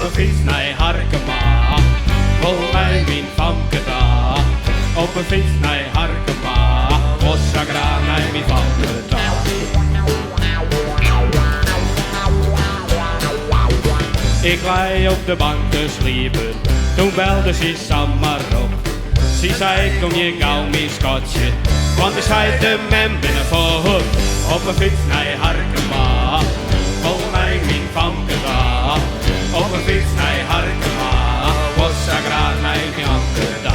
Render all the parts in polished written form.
een fiets naar Harkema, vol mij mijn famke daar. Op een fiets naar Harkema, was ik graag naar mijn famke daar. Ik lei op de bank te sliepen, toen belde ze Sam maar op. Ze zei, kom je gauw mijn schatje, want ik zei de men binnenvoor. Op een fiets naar Harkema, vol mij mijn famke daar. Op een fiets naar Harkema, was ik graag naar mijn famke daar.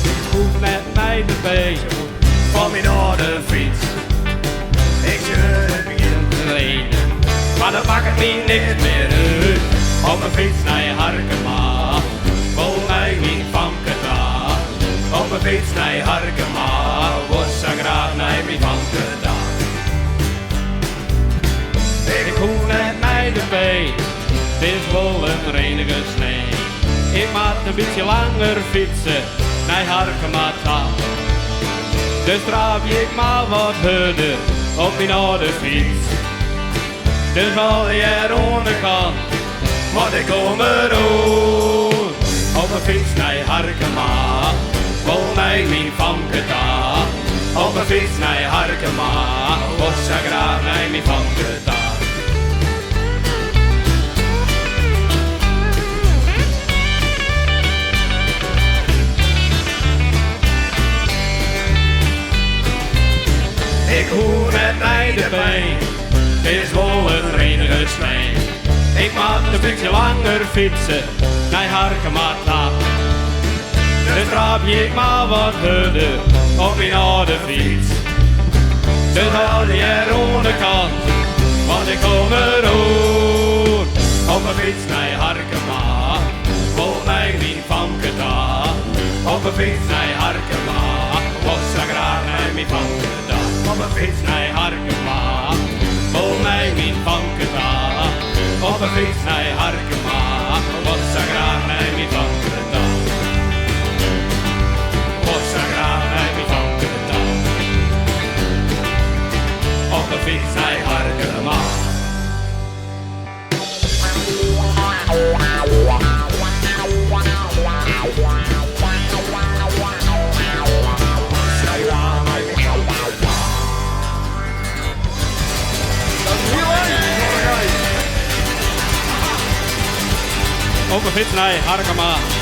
Ik hoef met mij de been van mijn oude fiets. Ik zeur het begin te lenen, maar dan maakt het niet niks meer uit. Op een fiets naar Harkema, vol mij mijn famke daar. Op een fiets naar Harkema, was ik graag naar mijn famke daar. Ik hoef net mij de been, het is wel een renige snee. Ik maak een beetje langer fietsen naar Harkema toe. Dus draaf ik maar wat harder op mijn oude fiets. Dus al die er onderkant, want ik kom erover. Op een fiets naar Harkema, vol mij mijn famke daar. Op een fiets naar Harkema, was ik graag naar mijn famke daar. Ik hoor met mij de been, het is wel een renige snee. Ik maak een beetje langer fietsen naar Harkema toe. Dus draap ik maar wat harder op mijn oude fiets. Dus al die er onderkant, want ik kom erover. Op een fiets naar Harkema, vol mij mijn famke daar. Op een fiets naar Harkema, was ik graag naar mijn famke daar. Op een fiets naar Harkema, vol mij mijn famke daar. Op een fiets naar Harkema, was ik graag naar mijn famke daar. Was ik graag naar mijn famke daar. Op een fiets naar Harkema. Op een fiets naar Harkema.